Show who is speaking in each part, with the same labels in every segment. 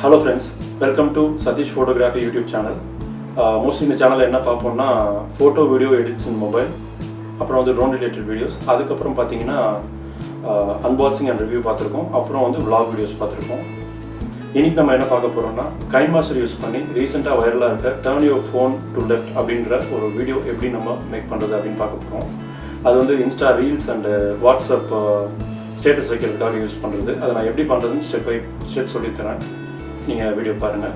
Speaker 1: Hello friends, welcome to Sathish Photography YouTube channel. Mostly in the channel enna paapomna photo video edits in mobile, aprom vandu drone related videos, adukapram pathina unboxing and review paathirukom, aprom vandu vlog videos paathirukom. இன்னைக்கு நம்ம என்ன பார்க்க போறோம்னா KineMaster use பண்ணி ரீசெண்டா வைரலா இருக்க turn your phone to left அப்படிங்கற ஒரு வீடியோ எப்படி நம்ம மேக் பண்றது அப்படினு பார்க்க போறோம். அது வந்து Insta reels and WhatsApp status வைக்கிறதுக்காக யூஸ் பண்றது. அதை நான் எப்படி பண்றதுன்னு ஸ்டெப் பை ஸ்டெப் சொல்லி தரேன். நீங்க வீடியோ பாருங்க.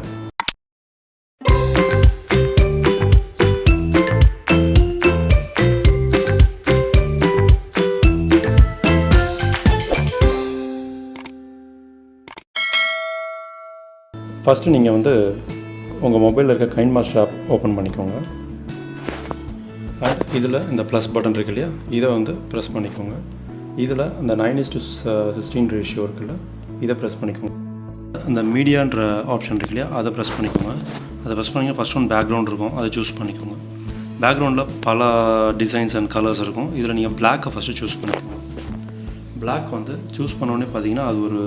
Speaker 1: ஃபர்ஸ்ட் நீங்க வந்து உங்க மொபைல்ல இருக்க KineMaster ஆப் ஓபன் பண்ணிக்கோங்க. இதில் இந்த ப்ளஸ் பட்டன் இருக்கு இல்லையா, இதை வந்து ப்ரெஸ் பண்ணிக்கோங்க. இதில் அந்த 9:16 ரேஷியோ இருக்குல்ல, இதை ப்ரெஸ் பண்ணிக்கோங்க. அந்த மீடியான்ற ஆப்ஷன் இருக்கு இல்லையா, அதை ப்ரெஸ் பண்ணிக்கோங்க. அதை ப்ரெஸ் பண்ணிங்கன்னா ஃபஸ்ட் ஒன் பேக்ரவுண்ட் இருக்கும், அதை சூஸ் பண்ணிக்கோங்க. பேக்ரவுண்டில் பல டிசைன்ஸ் அண்ட் கலர்ஸ் இருக்கும். இதில் நீங்கள் பிளாக்கை ஃபஸ்ட்டு சூஸ் பண்ணிக்கோங்க. பிளாக் வந்து சூஸ் பண்ணோடனே பார்த்தீங்கன்னா அது ஒரு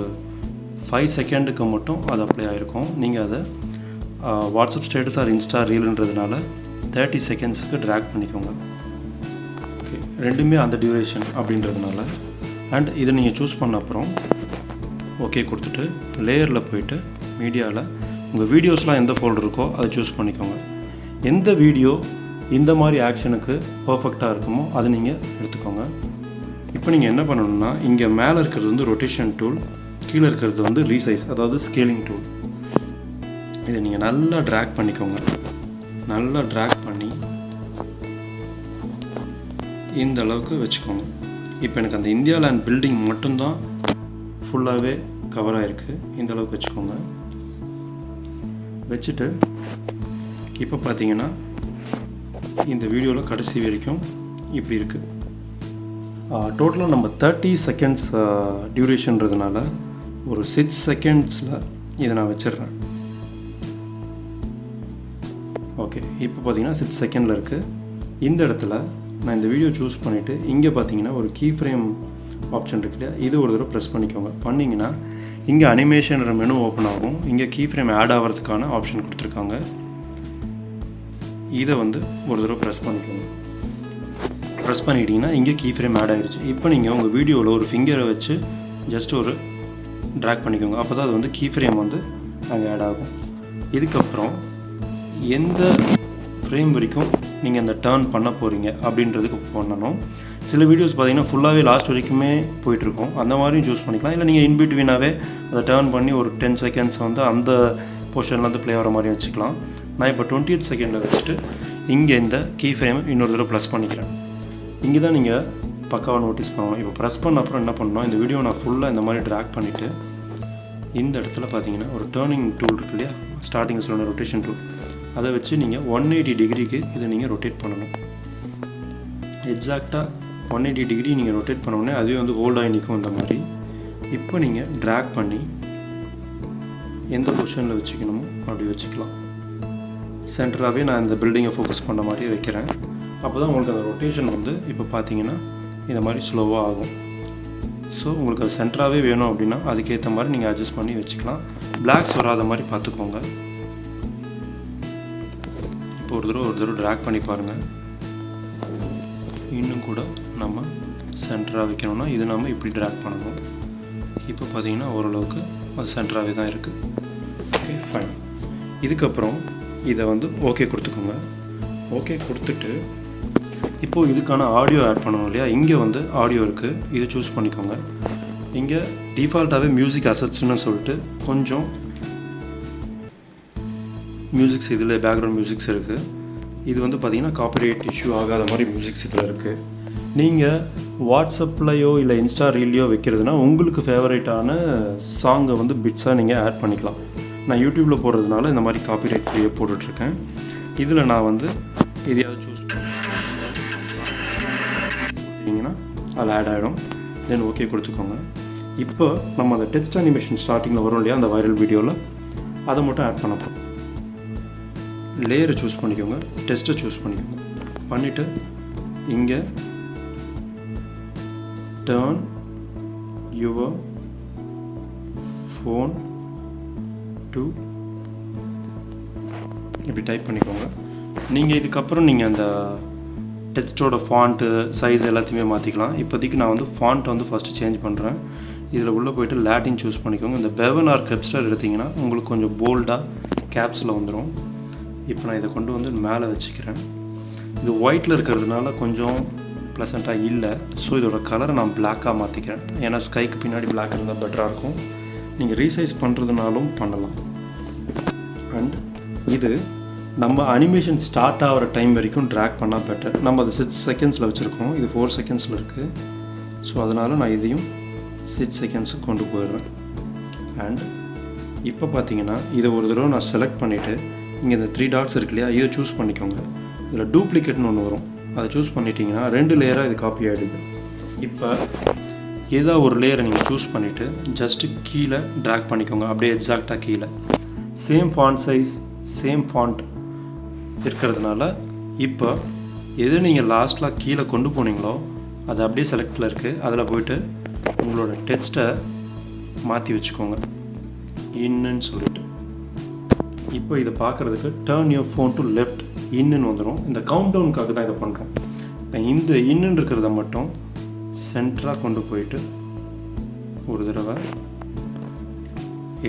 Speaker 1: 5 செகண்டுக்கு மட்டும் அது அப்ளை ஆகிருக்கும். நீங்கள் அதை வாட்ஸ்அப் ஸ்டேட்டஸ் ஆர் இன்ஸ்டா ரீலுன்றதுனால 30 செகண்ட்ஸுக்கு ட்ராக் பண்ணிக்கோங்க. ஓகே, ரெண்டுமே அந்த டியூரேஷன் அப்படின்றதுனால. அண்ட் இதை நீங்கள் சூஸ் பண்ண அப்புறம் ஓகே கொடுத்துட்டு லேயரில் போயிட்டு மீடியாவில் உங்கள் வீடியோஸ்லாம் எந்த ஃபோல்டர் இருக்கோ அதை சூஸ் பண்ணிக்கோங்க. எந்த வீடியோ இந்த மாதிரி ஆக்ஷனுக்கு பர்ஃபெக்டாக இருக்குமோ அதை நீங்கள் எடுத்துக்கோங்க. இப்போ நீங்கள் என்ன பண்ணணும்னா, இங்கே மேலே இருக்கிறது வந்து ரொட்டேஷன் டூல், கீழே இருக்கிறது வந்து ரீசைஸ், அதாவது ஸ்கேலிங் டூல். இதை நீங்கள் நல்லா ட்ராக் பண்ணிக்கோங்க. நல்லா ட்ராக் பண்ணி இந்த அளவுக்கு வச்சுக்கோங்க. இப்போ எனக்கு அந்த இந்தியா லேண்ட் பில்டிங் மட்டும்தான் ஃபுல்லாகவே கவர் ஆகிருக்கு. இந்த அளவுக்கு வச்சுக்கோங்க. வச்சுட்டு இப்போ பார்த்தீங்கன்னா இந்த வீடியோவில் கடைசி வரைக்கும் இப்படி இருக்குது. டோட்டலாக நம்ம 30 செகண்ட்ஸ் டியூரேஷன்றதுனால ஒரு 6 செகண்ட்ஸில் இதை நான் வச்சிடுறேன். ஓகே, இப்போ பார்த்தீங்கன்னா 6 செகண்டில் இருக்குது. இந்த இடத்துல நான் இந்த வீடியோ சூஸ் பண்ணிவிட்டு இங்கே பார்த்தீங்கன்னா ஒரு கீ ஃப்ரேம் ஆப்ஷன் இருக்கு இல்லையா, இது ஒரு தடவை ப்ரெஸ் பண்ணிக்கோங்க. பண்ணிங்கன்னா இங்கே அனிமேஷன்ற மெனு ஓப்பன் ஆகும். இங்கே கீ ஃப்ரேம் ஆட் ஆகிறதுக்கான ஆப்ஷன் கொடுத்துருக்காங்க. இதை வந்து ஒரு தடவை ப்ரெஸ் பண்ணிக்கோங்க. ப்ரெஸ் பண்ணிட்டீங்கன்னா இங்கே கீ ஃப்ரேம் ஆட் ஆகிடுச்சு. இப்போ நீங்கள் உங்கள் வீடியோவில் ஒரு ஃபிங்கரை வச்சு ஜஸ்ட் ஒரு ட்ராக் பண்ணிக்கோங்க. அப்போ தான் அது வந்து கீ ஃப்ரேம் வந்து அங்கே ஆட் ஆகும். இதுக்கப்புறம் எந்த ஃப்ரேம் வரைக்கும் நீங்கள் அந்த டர்ன் பண்ண போகிறீங்க அப்படின்றதுக்கு பண்ணணும். சில வீடியோஸ் பார்த்தீங்கன்னா ஃபுல்லாகவே லாஸ்ட் வரைக்குமே போயிட்டுருக்கும். அந்த மாதிரியும் சூஸ் பண்ணிக்கலாம். இல்லை நீங்கள் இன்பிட்வீனாகவே அதை டர்ன் பண்ணி ஒரு 10 செகண்ட்ஸ் வந்து அந்த போர்ஷன்லேருந்து ப்ளே ஆகிற மாதிரி வச்சுக்கலாம். நான் இப்போ 20th செகண்டில் வச்சுட்டு இங்கே இந்த கீ ஃப்ரேம் இன்னொரு தடவை ப்ளஸ் பண்ணிக்கிறேன். இங்கே தான் நீங்கள் பக்காவாக நோட்டீஸ் பண்ணணும். இப்போ ப்ரெஸ் பண்ண அப்புறம் என்ன பண்ணணும், இந்த வீடியோ நான் ஃபுல்லாக இந்த மாதிரி ட்ராக் பண்ணிவிட்டு இந்த இடத்துல பார்த்தீங்கன்னா ஒரு டேர்னிங் டூல் இருக்கு இல்லையா, ஸ்டார்டிங் சொல்லணும் ரொட்டேஷன் டூல், அதை வச்சு நீங்கள் 180 டிகிரிக்கு இதை நீங்கள் ரொட்டேட் பண்ணணும். எக்ஸாக்டாக 180 டிகிரி நீங்கள் ரொட்டேட் பண்ணோடனே அதுவே வந்து ஹோல்ட் ஆகி நிற்கும் இந்த மாதிரி. இப்போ நீங்கள் ட்ராக் பண்ணி எந்த பொசிஷனில் வச்சுக்கணுமோ அப்படி வச்சுக்கலாம். சென்டராகவே நான் இந்த பில்டிங்கை ஃபோக்கஸ் பண்ண மாதிரி வைக்கிறேன். அப்போ தான் உங்களுக்கு அந்த ரொட்டேஷன் வந்து இப்போ பார்த்தீங்கன்னா இந்த மாதிரி ஸ்லோவாக ஆகும். ஸோ உங்களுக்கு அது சென்டராகவே வேணும் அப்படின்னா அதுக்கேற்ற மாதிரி நீங்கள் அட்ஜஸ்ட் பண்ணி வச்சுக்கலாம். பிளாக்ஸ் வராத மாதிரி பார்த்துக்கோங்க. இப்போ ஒரு தடவை ட்ராக் பண்ணி பாருங்கள். இன்னும் கூட நம்ம சென்டராக வைக்கணும்னா இது நம்ம இப்படி ட்ராக் பண்ணணும். இப்போ பார்த்தீங்கன்னா ஓரளவுக்கு அது சென்டராகவே தான் இருக்குது. Okay, fine. இதுக்கப்புறம் இதை வந்து ஓகே கொடுத்துக்கோங்க. ஓகே கொடுத்துட்டு இப்போது இதுக்கான ஆடியோ ஆட் பண்ணணும் இல்லையா, இங்கே வந்து ஆடியோ இருக்குது, இதை சூஸ் பண்ணிக்கோங்க. இங்கே டிஃபால்ட்டாகவே மியூசிக் அசட்ஸ்ன்னு சொல்லிட்டு கொஞ்சம் மியூசிக்ஸ் இதில் பேக்ரவுண்ட் மியூசிக்ஸ் இருக்குது. இது வந்து பார்த்திங்கன்னா காப்பிரைட் இஷ்யூ ஆகாத மாதிரி மியூசிக்ஸ் இதில் இருக்குது. நீங்கள் வாட்ஸ்அப்லையோ இல்லை இன்ஸ்டா ரீல்லையோ வைக்கிறதுனா உங்களுக்கு ஃபேவரேட்டான சாங்கை வந்து பிட்ஸாக நீங்கள் ஆட் பண்ணிக்கலாம். நான் யூடியூப்பில் போடுறதுனால இந்த மாதிரி காப்பிரைட் ஃப்ரீயாக போட்டுட்ருக்கேன். இதில் நான் வந்து எதையாவது சூஸ் பண்ணிங்கன்னா அதில் ஆட் ஆகிடும். தென் ஓகே கொடுத்துக்கோங்க. இப்போ நம்ம அந்த டெக்ஸ்ட் அனிமேஷன் ஸ்டார்டிங்கில் வரும் இல்லையா, அந்த வைரல் வீடியோவில் அதை மட்டும் ஆட் பண்ண போகிறோம். லேயரை சூஸ் பண்ணிக்கோங்க, டெக்ஸ்ட்டை சூஸ் பண்ணிக்கோங்க. பண்ணிவிட்டு இங்கே டர்ன் யுவர் phone 2 இப்படி டைப் பண்ணிக்கோங்க. நீங்கள் இதுக்கப்புறம் நீங்கள் அந்த டெக்ஸ்ட்டோட ஃபாண்ட்டு சைஸ் எல்லாத்தையுமே மாற்றிக்கலாம். இப்போதைக்கு நான் வந்து ஃபாண்ட் வந்து ஃபஸ்ட்டு சேஞ்ச் பண்ணுறேன். இதில் உள்ளே போய்ட்டு லாட்டின் சூஸ் பண்ணிக்கோங்க. இந்த பெவன் ஆர் கெப்ஸ்டர் எடுத்திங்கன்னா உங்களுக்கு கொஞ்சம் போல்டாக கேப்ஸில் வந்துடும். இப்போ நான் இதை கொண்டு வந்து மேலே வச்சுக்கிறேன். இது ஒயிட்டில் இருக்கிறதுனால கொஞ்சம் ப்ளசண்ட்டாக இல்லை. ஸோ இதோட கலரை நான் பிளாக்காக மாற்றிக்கிறேன். ஏன்னா ஸ்கைக்கு பின்னாடி பிளாக் இருந்தால் பெட்டராக இருக்கும். நீங்கள் ரீசைஸ் பண்ணுறதுனாலும் பண்ணலாம். அண்ட் இது நம்ம அனிமேஷன் ஸ்டார்ட் ஆகிற டைம் வரைக்கும் ட்ராக் பண்ணால் பெட்டர். நம்ம அது 6 செகண்ட்ஸில் வச்சுருக்கோம். இது 4 செகண்ட்ஸில் இருக்குது. ஸோ அதனால் நான் இதையும் 6 செகண்ட்ஸுக்கு கொண்டு போயிடுறேன். அண்ட் இப்போ பார்த்தீங்கன்னா இதை ஒரு தடவை நான் செலக்ட் பண்ணிவிட்டு இங்கே இந்த 3 டாட்ஸ் இருக்கு இல்லையா, இதை சூஸ் பண்ணிக்கோங்க. இதில் டூப்ளிகேட்னு ஒன்று வரும். அதை சூஸ் பண்ணிட்டீங்கன்னா 2 லேயராக இது காப்பி ஆகிடுது. இப்போ ஏதாவது ஒரு லேயரை நீங்கள் சூஸ் பண்ணிவிட்டு ஜஸ்ட்டு கீழே ட்ராக் பண்ணிக்கோங்க. அப்படியே எக்ஸாக்டாக கீழே same font size same font இருக்கிறதுனால இப்போ எது நீங்கள் லாஸ்ட்டில் கீழே கொண்டு போனீங்களோ அது அப்படியே செலக்டில் இருக்குது. அதில் போய்ட்டு உங்களோட டெக்ஸ்ட்டை மாற்றி வச்சுக்கோங்க இன்னுன்னு சொல்லிட்டு. இப்போ இதை பார்க்குறதுக்கு turn your phone to left இன்னுன்னு வந்துடும். இந்த கவுண்ட் டவுனுக்காக தான் இதை பண்ணுறோம். இப்போ இந்த இன்னுன்னு இருக்கிறத மட்டும் சென்டராக கொண்டு போயிட்டு ஒரு தடவை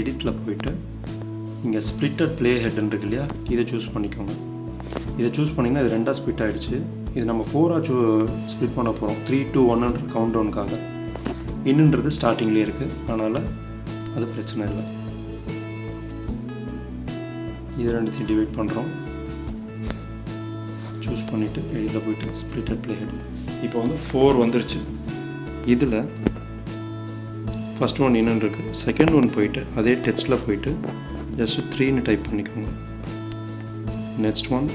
Speaker 1: எடிட்டில் போயிட்டு இங்கே ஸ்ப்ளிட்டட் ப்ளே ஹெட்ன்னு இருக்கு இல்லையா, இதை சூஸ் பண்ணிக்கோங்க. இதை சூஸ் பண்ணிங்கன்னா இது 2ஆக ஸ்ப்ளிட் ஆகிடுச்சு. இது நம்ம 4ஆக ஸ்ப்ளிட் பண்ண போகிறோம். 3, 2, 1ன்ற கவுண்ட் டவுனுக்காக. இன்னுன்றது ஸ்டார்டிங்லேயே இருக்குது, அதனால் அது பிரச்சனை இல்லை. இது 2த்தையும் டிவைட் பண்ணுறோம். சூஸ் பண்ணிவிட்டு எடிட்டில் போய்ட்டு ஸ்ப்ளிட்டட் ப்ளே ஹெட். இப்போ வந்து 4 வந்துருச்சு. இதில் ஃபஸ்ட் ஒன் இன்னுன்னு இருக்குது. செகண்ட் ஒன் போயிட்டு அதே டெக்ஸ்ட்டில் போயிட்டு ஜஸ்ட் 3ன்னு டைப் பண்ணிக்கோங்க. Next one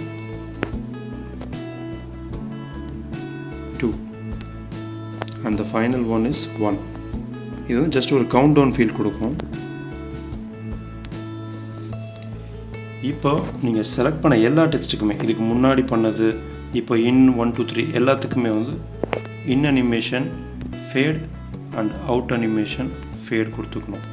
Speaker 1: 2 and the final one is 1. இது வந்து ஜஸ்ட் ஒரு கவுண்ட் டவுன் ஃபீல் கொடுக்கும். இப்போ நீங்கள் செலக்ட் பண்ண எல்லா டெக்ஸ்ட்டுக்குமே இதுக்கு முன்னாடி பண்ணது இப்போ இன் 1, 2, 3 எல்லாத்துக்குமே வந்து in animation fade and out animation fade கொடுத்துக்கணும்.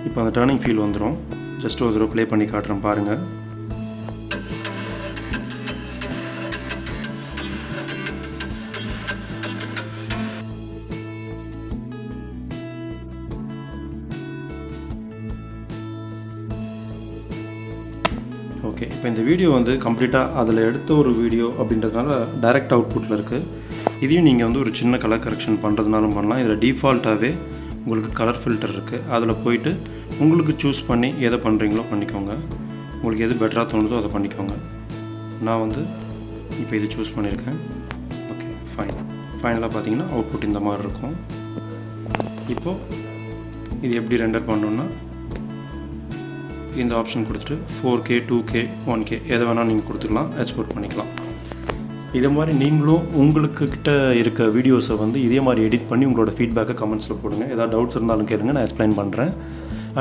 Speaker 1: இப்போ அந்த டர்னிங் ஃபீல் வந்துடும். ஜஸ்ட் ஒரு தடவை ப்ளே பண்ணி காட்டுறேன் பாருங்கள். ஓகே, இப்போ இந்த வீடியோ வந்து கம்ப்ளீட்டாக அதில் எடுத்த ஒரு வீடியோ அப்படின்றதுனால டைரக்ட் அவுட்புட்டில் இருக்குது. இதையும் நீங்கள் வந்து ஒரு சின்ன கலர் கரெக்ஷன் பண்ணுறதுனாலும் பண்ணலாம். இதில் டிஃபால்ட்டாகவே உங்களுக்கு கலர் ஃபில்டர் இருக்குது. அதில் போயிட்டு உங்களுக்கு சூஸ் பண்ணி எதை பண்ணுறீங்களோ பண்ணிக்கோங்க. உங்களுக்கு எது பெட்டராக தோணுதோ அதை பண்ணிக்கோங்க. நான் வந்து இப்போ இது சூஸ் பண்ணியிருக்கேன். ஓகே, ஃபைனலாக பார்த்தீங்கன்னா அவுட்புட் இந்த மாதிரி இருக்கும். இப்போது இது எப்படி ரெண்டர் பண்ணணுன்னா இந்த ஆப்ஷன் கொடுத்துட்டு 4K 2K 1K எதை வேணால் நீங்கள் கொடுத்துக்கலாம், எக்ஸ்போர்ட் பண்ணிக்கலாம். இதே மாதிரி நீங்களும் உங்களுக்கு கிட்ட இருக்க வீடியோஸை வந்து இதே மாதிரி எடிட் பண்ணி உங்களோட ஃபீட்பேக்கை கமெண்ட்ஸில் போடுங்க. ஏதாவது டவுட்ஸ் இருந்தாலும் கேளுங்க, நான் எக்ஸ்பிளைன் பண்ணுறேன்.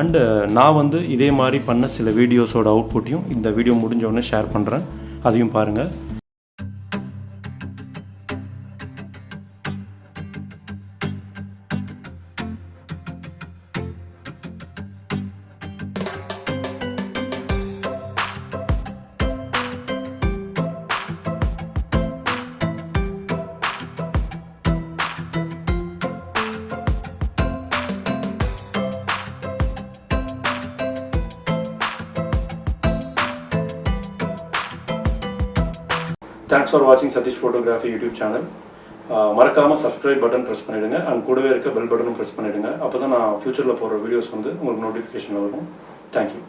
Speaker 1: அண்டு நான் வந்து இதே மாதிரி பண்ண சில வீடியோஸோட அவுட்புட்டையும் இந்த வீடியோ முடிஞ்ச உடனே ஷேர் பண்ணுறேன். அதையும் பாருங்கள். தேங்க்ஸ் ஃபார் வாட்சிங் சதீஷ் ஃபோட்டோகிராஃபி யூடியூப் சேனல். மறக்காமல் சப்ஸ்கிரைப் பட்டன் ப்ரெஸ் பண்ணிவிடுங்க. அண்ட் கூடவே இருக்க பெல் பட்டனும் ப்ரெஸ் பண்ணிவிடுங்க. அப்போ தான் நான் ஃப்யூச்சரில் போடுற வீடியோஸ் வந்து உங்களுக்கு நோட்டிஃபிகேஷனில் வரும். தேங்க்யூ.